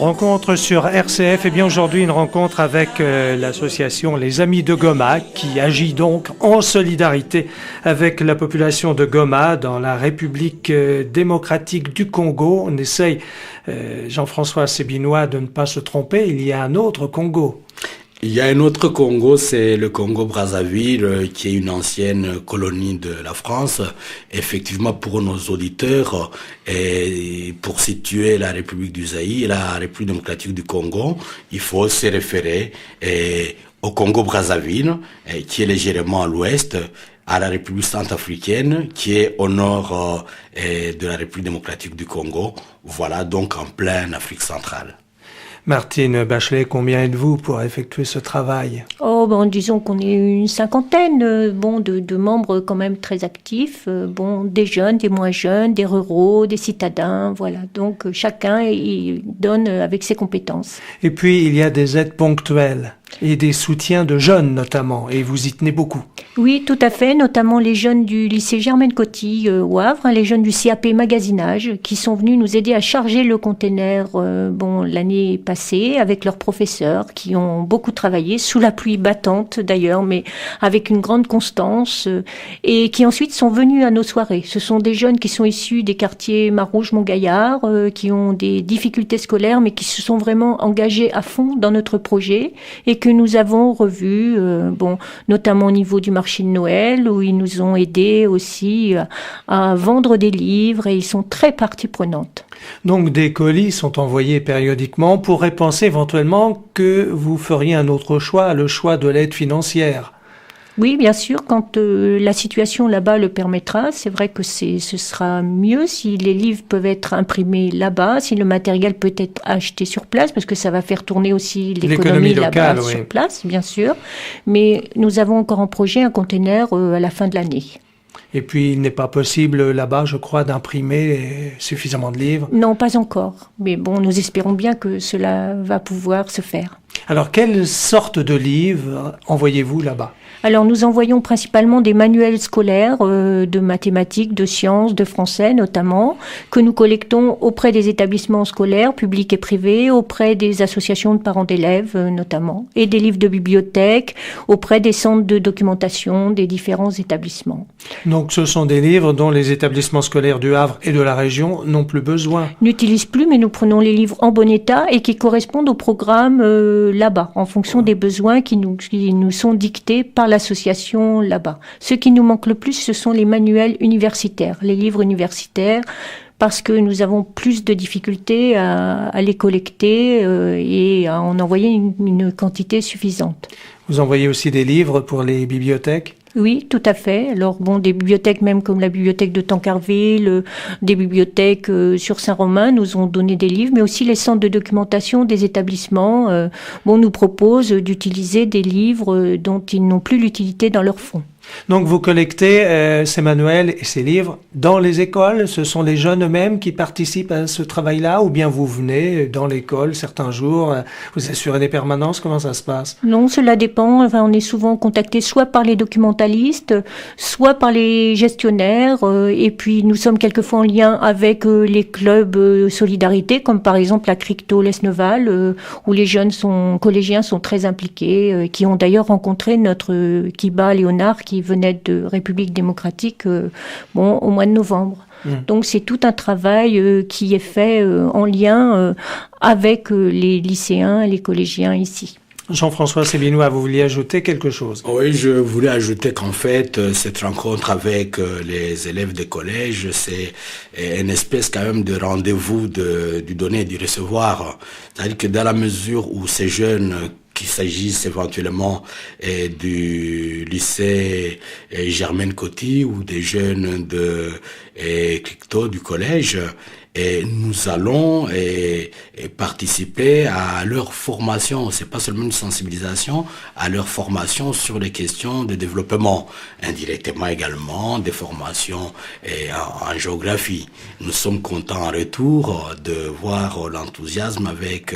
Rencontre sur RCF, et bien aujourd'hui une rencontre avec l'association Les Amis de Goma qui agit donc en solidarité avec la population de Goma dans la République démocratique du Congo. On essaye, Jean-François Sébinois, de ne pas se tromper, il y a un autre Congo. Il y a un autre Congo, c'est le Congo-Brazzaville, qui est une ancienne colonie de la France. Effectivement, pour nos auditeurs, et pour situer la République du Zaïre et la République démocratique du Congo, il faut se référer au Congo-Brazzaville, qui est légèrement à l'ouest, à la République centrafricaine, qui est au nord de la République démocratique du Congo. Voilà, donc en pleine Afrique centrale. Martine Bachelet, combien êtes-vous pour effectuer ce travail? Disons qu'on est une cinquantaine, de membres quand même très actifs, des jeunes, des moins jeunes, des ruraux, des citadins, voilà. Donc chacun il donne avec ses compétences. Et puis il y a des aides ponctuelles et des soutiens de jeunes notamment, et vous y tenez beaucoup. Oui, tout à fait, notamment les jeunes du lycée Germaine Coty au Havre, les jeunes du CAP Magasinage, qui sont venus nous aider à charger le container l'année passée avec leurs professeurs, qui ont beaucoup travaillé, sous la pluie battante d'ailleurs, mais avec une grande constance, et qui ensuite sont venus à nos soirées. Ce sont des jeunes qui sont issus des quartiers Marouge, Montgaillard, qui ont des difficultés scolaires, mais qui se sont vraiment engagés à fond dans notre projet, et que nous avons revu, notamment au niveau du marché de Noël, où ils nous ont aidés aussi à vendre des livres, et ils sont très partie prenante. Donc des colis sont envoyés périodiquement. On pourrait penser éventuellement que vous feriez un autre choix, le choix de l'aide financière. Oui, bien sûr, quand la situation là-bas le permettra. C'est vrai que ce sera mieux si les livres peuvent être imprimés là-bas, si le matériel peut être acheté sur place, parce que ça va faire tourner aussi l'économie là-bas sur place, bien sûr. Mais nous avons encore en projet un container à la fin de l'année. Et puis, il n'est pas possible là-bas, je crois, d'imprimer suffisamment de livres. Non, pas encore. Mais nous espérons bien que cela va pouvoir se faire. Alors, quelle sorte de livres envoyez-vous là-bas ? Alors, nous envoyons principalement des manuels scolaires de mathématiques, de sciences, de français notamment, que nous collectons auprès des établissements scolaires, publics et privés, auprès des associations de parents d'élèves notamment, et des livres de bibliothèque, auprès des centres de documentation des différents établissements. Donc, ce sont des livres dont les établissements scolaires du Havre et de la région n'ont plus besoin. N'utilisent plus, mais nous prenons les livres en bon état et qui correspondent au programme là-bas, en fonction des besoins qui nous sont dictés par l'association là-bas. Ce qui nous manque le plus, ce sont les manuels universitaires, les livres universitaires, parce que nous avons plus de difficultés à les collecter et à en envoyer une quantité suffisante. Vous envoyez aussi des livres pour les bibliothèques ? Oui, tout à fait. Alors des bibliothèques même comme la bibliothèque de Tancarville, des bibliothèques sur Saint-Romain nous ont donné des livres, mais aussi les centres de documentation des établissements nous proposent d'utiliser des livres dont ils n'ont plus l'utilité dans leur fonds. Donc vous collectez ces manuels et ces livres dans les écoles. Ce sont les jeunes eux-mêmes qui participent à ce travail-là, ou bien vous venez dans l'école certains jours, vous assurez des permanences, comment ça se passe? Non, cela dépend. On est souvent contacté soit par les documentalistes, soit par les gestionnaires, et puis nous sommes quelquefois en lien avec les clubs solidarité, comme par exemple la Cricto Lesneval, où les jeunes collégiens sont très impliqués, qui ont d'ailleurs rencontré notre Kiba Léonard, qui venait de République démocratique au mois de novembre. Donc c'est tout un travail qui est fait en lien avec les lycéens et les collégiens ici. Jean-François Sébinois, vous vouliez ajouter quelque chose? Oui, je voulais ajouter qu'en fait, cette rencontre avec les élèves des collèges, c'est une espèce quand même de rendez-vous du donner et du recevoir. C'est-à-dire que dans la mesure où ces jeunes, qu'il s'agisse éventuellement du lycée Germaine Coty ou des jeunes de Cricto du collège, et nous allons participer à leur formation. C'est pas seulement une sensibilisation, à leur formation sur les questions de développement. Indirectement également, des formations en géographie. Nous sommes contents en retour de voir l'enthousiasme avec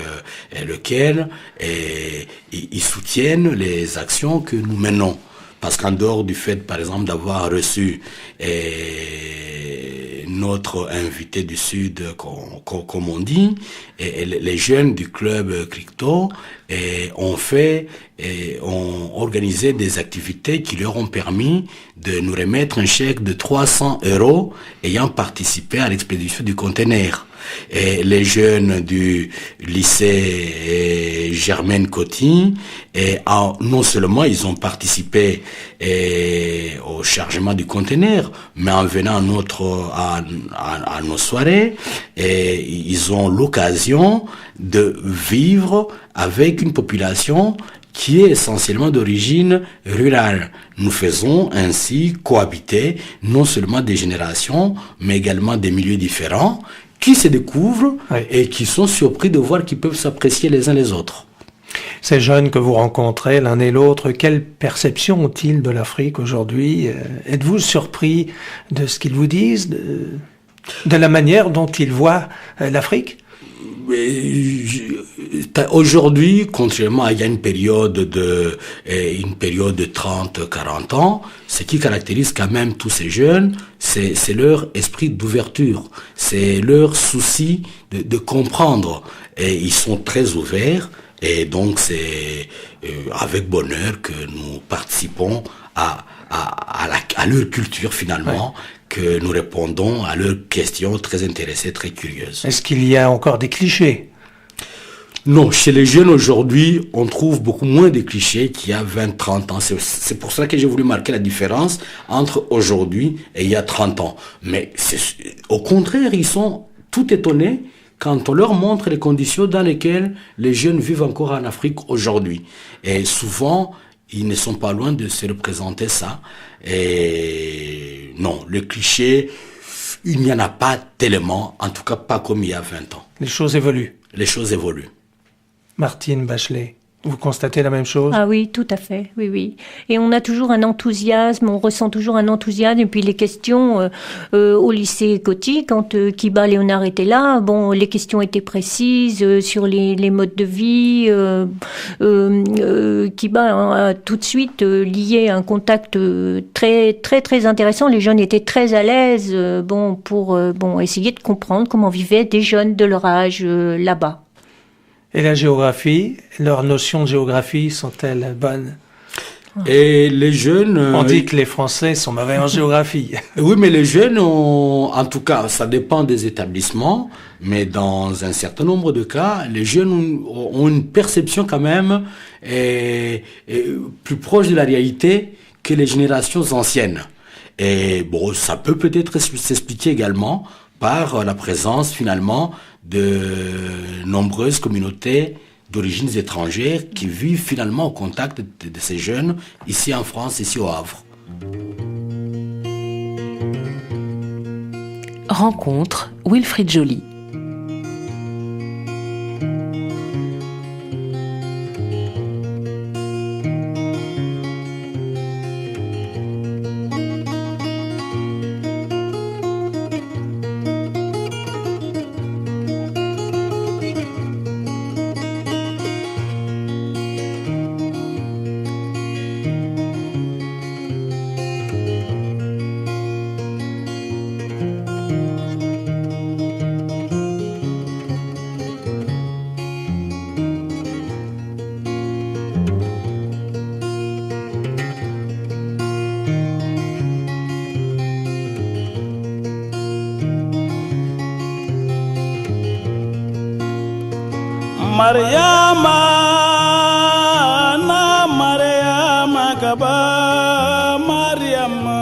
lequel ils soutiennent les actions que nous menons. Parce qu'en dehors du fait, par exemple, d'avoir reçu notre invité du Sud, comme on dit, et les jeunes du club Crypto ont organisé des activités qui leur ont permis de nous remettre un chèque de 300 € ayant participé à l'expédition du conteneur. Et les jeunes du lycée Germaine Coty, non seulement ils ont participé au chargement du conteneur, mais en venant à nos soirées, ils ont l'occasion de vivre avec une population qui est essentiellement d'origine rurale. Nous faisons ainsi cohabiter non seulement des générations, mais également des milieux différents, qui se découvrent et qui sont surpris de voir qu'ils peuvent s'apprécier les uns les autres. Ces jeunes que vous rencontrez l'un et l'autre, quelle perception ont-ils de l'Afrique aujourd'hui? Êtes-vous surpris de ce qu'ils vous disent, de la manière dont ils voient l'Afrique? Aujourd'hui, contrairement à il y a une période de 30-40 ans, ce qui caractérise quand même tous ces jeunes, c'est leur esprit d'ouverture, c'est leur souci de comprendre. Et ils sont très ouverts, et donc c'est avec bonheur que nous participons à leur culture finalement, que nous répondons à leurs questions très intéressées, très curieuses. Est-ce qu'il y a encore des clichés? Non, chez les jeunes aujourd'hui, on trouve beaucoup moins de clichés qu'il y a 20-30 ans. C'est pour ça que j'ai voulu marquer la différence entre aujourd'hui et il y a 30 ans. Mais au contraire, ils sont tout étonnés quand on leur montre les conditions dans lesquelles les jeunes vivent encore en Afrique aujourd'hui. Et souvent, ils ne sont pas loin de se représenter ça. Et non, le cliché, il n'y en a pas tellement, en tout cas pas comme il y a 20 ans. Les choses évoluent. Les choses évoluent. Martine Bachelet, vous constatez la même chose? Ah oui, tout à fait, oui, oui. Et on a toujours un enthousiasme, on ressent toujours un enthousiasme. Et puis les questions au lycée Coty, quand Kiba Léonard était là, bon, les questions étaient précises sur les modes de vie. Kiba a tout de suite lié un contact très, très, très intéressant. Les jeunes étaient très à l'aise, pour essayer de comprendre comment vivaient des jeunes de leur âge là-bas. Et la géographie, leurs notions de géographie sont-elles bonnes? Et les jeunes... On dit que les Français sont mauvais en géographie. Oui, mais les jeunes en tout cas, ça dépend des établissements, mais dans un certain nombre de cas, les jeunes ont une perception quand même plus proche de la réalité que les générations anciennes. Et bon, ça peut-être s'expliquer également par la présence finalement de nombreuses communautés d'origines étrangères qui vivent finalement au contact de ces jeunes ici en France, ici au Havre. Rencontre Wilfried Joly. Mariama na Mariama Gaba Mariama.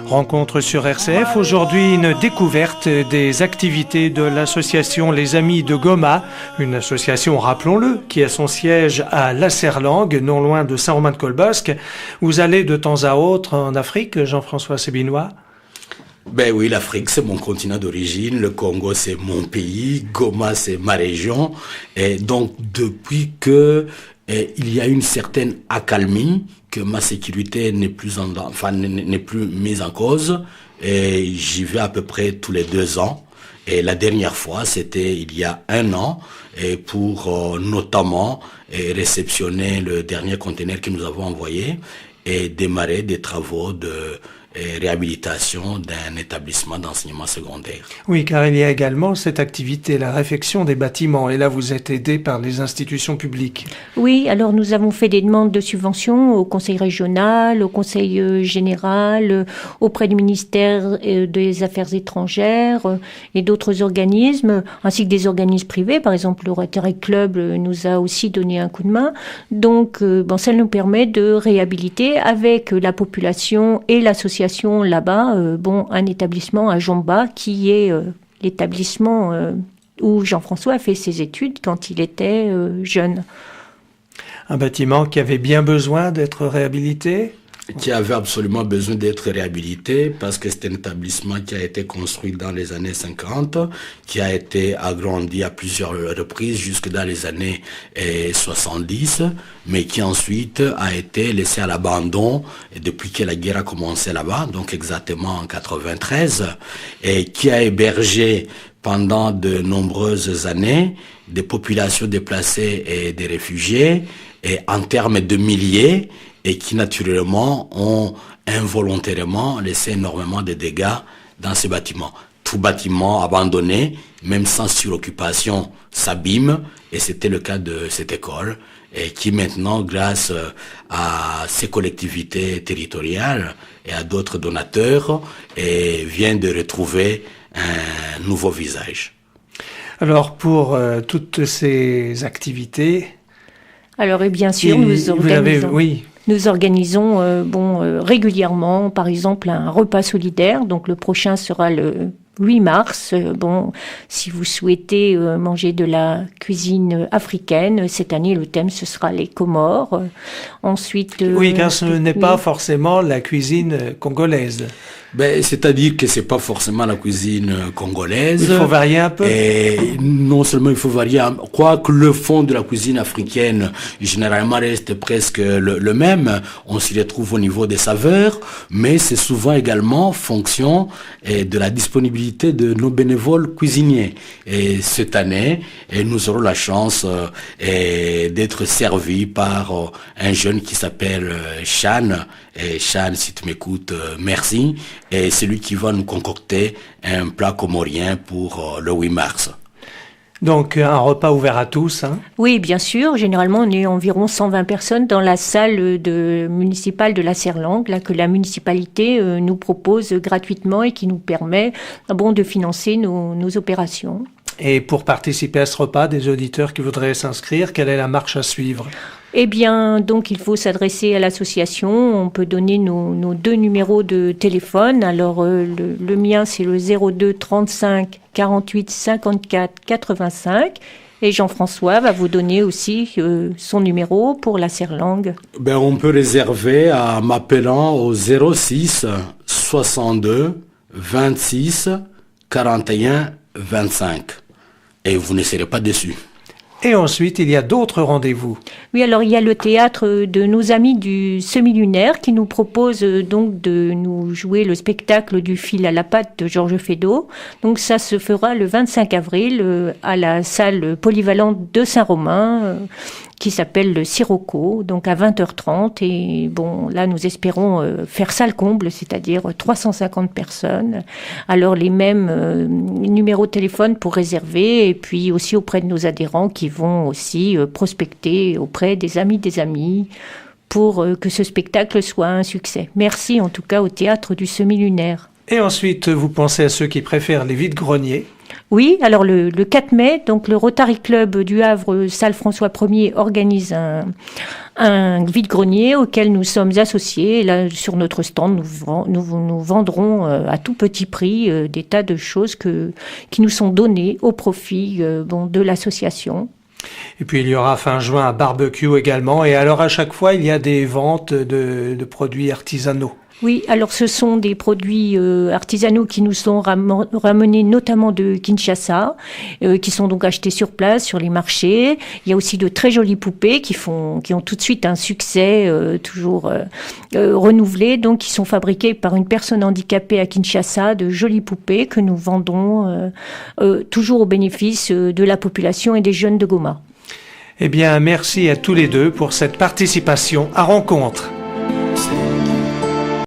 Rencontre sur RCF, aujourd'hui une découverte des activités de l'association Les Amis de Goma, une association, rappelons-le, qui a son siège à La Serlangue, non loin de Saint-Romain-de-Colbosc. Vous allez de temps à autre en Afrique, Jean-François Sébinois? Ben oui, l'Afrique, c'est mon continent d'origine, le Congo, c'est mon pays, Goma, c'est ma région. Et donc, depuis que il y a une certaine accalmie, que ma sécurité n'est plus mise en cause, et j'y vais à peu près tous les 2 ans. Et la dernière fois, c'était il y a 1 an, et pour notamment réceptionner le dernier conteneur que nous avons envoyé et démarrer des travaux de réhabilitation d'un établissement d'enseignement secondaire. Oui, car il y a également cette activité, la réfection des bâtiments. Et là, vous êtes aidé par les institutions publiques. Oui, alors nous avons fait des demandes de subventions au Conseil régional, au Conseil général, auprès du ministère des Affaires étrangères et d'autres organismes, ainsi que des organismes privés. Par exemple, le Rotary Club nous a aussi donné un coup de main. Donc, ça nous permet de réhabiliter avec la population et l'association là-bas, un établissement à Jomba qui est l'établissement où Jean-François a fait ses études quand il était jeune. Un bâtiment qui avait bien besoin d'être réhabilité ? Qui avait absolument besoin d'être réhabilité parce que c'est un établissement qui a été construit dans les années 50, qui a été agrandi à plusieurs reprises jusque dans les années 70, mais qui ensuite a été laissé à l'abandon depuis que la guerre a commencé là-bas, donc exactement en 93, et qui a hébergé pendant de nombreuses années des populations déplacées et des réfugiés, et en termes de milliers, et qui naturellement ont involontairement laissé énormément de dégâts dans ces bâtiments. Tout bâtiment abandonné, même sans suroccupation, s'abîme, et c'était le cas de cette école, et qui maintenant, grâce à ces collectivités territoriales et à d'autres donateurs, vient de retrouver un nouveau visage. Alors pour toutes ces activités... Alors et bien sûr, nous organisons régulièrement, par exemple, un repas solidaire. Donc le prochain sera le 8 mars. Si vous souhaitez manger de la cuisine africaine, cette année le thème ce sera les Comores. Ensuite, oui, car ce n'est pas forcément la cuisine congolaise. C'est-à-dire que c'est pas forcément la cuisine congolaise. Il faut varier un peu. Et non seulement il faut varier, quoique le fond de la cuisine africaine généralement reste presque le même, on s'y retrouve au niveau des saveurs, mais c'est souvent également fonction de la disponibilité de nos bénévoles cuisiniers. Et cette année, nous aurons la chance d'être servis par un jeune qui s'appelle Chan. Et Chan, si tu m'écoutes, merci. Et c'est lui qui va nous concocter un plat comorien pour le 8 mars. Donc un repas ouvert à tous, hein ? Oui, bien sûr. Généralement, on est environ 120 personnes dans la salle municipale de la Serre-Langue, là que la municipalité nous propose gratuitement et qui nous permet de financer nos opérations. Et pour participer à ce repas, des auditeurs qui voudraient s'inscrire, quelle est la marche à suivre ? Eh bien, donc, il faut s'adresser à l'association. On peut donner nos 2 numéros de téléphone. Alors, le mien, c'est le 02 35 48 54 85. Et Jean-François va vous donner aussi son numéro pour la Serre-Langue. On peut réserver en m'appelant au 06 62 26 41 25. Et vous ne serez pas déçus. Et ensuite, il y a d'autres rendez-vous. Oui, alors il y a le théâtre de nos amis du Semi-Lunaire qui nous propose donc de nous jouer le spectacle du fil à la patte de Georges Feydeau. Donc ça se fera le 25 avril à la salle polyvalente de Saint-Romain qui s'appelle le Sirocco, donc à 20h30. Et là, nous espérons faire salle comble, c'est-à-dire 350 personnes. Alors, les mêmes numéros de téléphone pour réserver, et puis aussi auprès de nos adhérents qui vont aussi prospecter auprès des amis, pour que ce spectacle soit un succès. Merci en tout cas au Théâtre du Semi-Lunaire. Et ensuite, vous pensez à ceux qui préfèrent les vides-greniers ? Oui, alors le 4 mai, donc le Rotary Club du Havre, salle François 1er, organise un vide-grenier auquel nous sommes associés. Et là, sur notre stand, nous vendrons à tout petit prix des tas de choses qui nous sont données au profit de l'association. Et puis il y aura fin juin un barbecue également. Et alors à chaque fois, il y a des ventes de produits artisanaux. Oui, alors ce sont des produits artisanaux qui nous sont ramenés notamment de Kinshasa, qui sont donc achetés sur place, sur les marchés. Il y a aussi de très jolies poupées qui ont tout de suite un succès toujours renouvelé, donc qui sont fabriquées par une personne handicapée à Kinshasa, de jolies poupées que nous vendons toujours au bénéfice de la population et des jeunes de Goma. Eh bien, merci à tous les deux pour cette participation à Rencontre.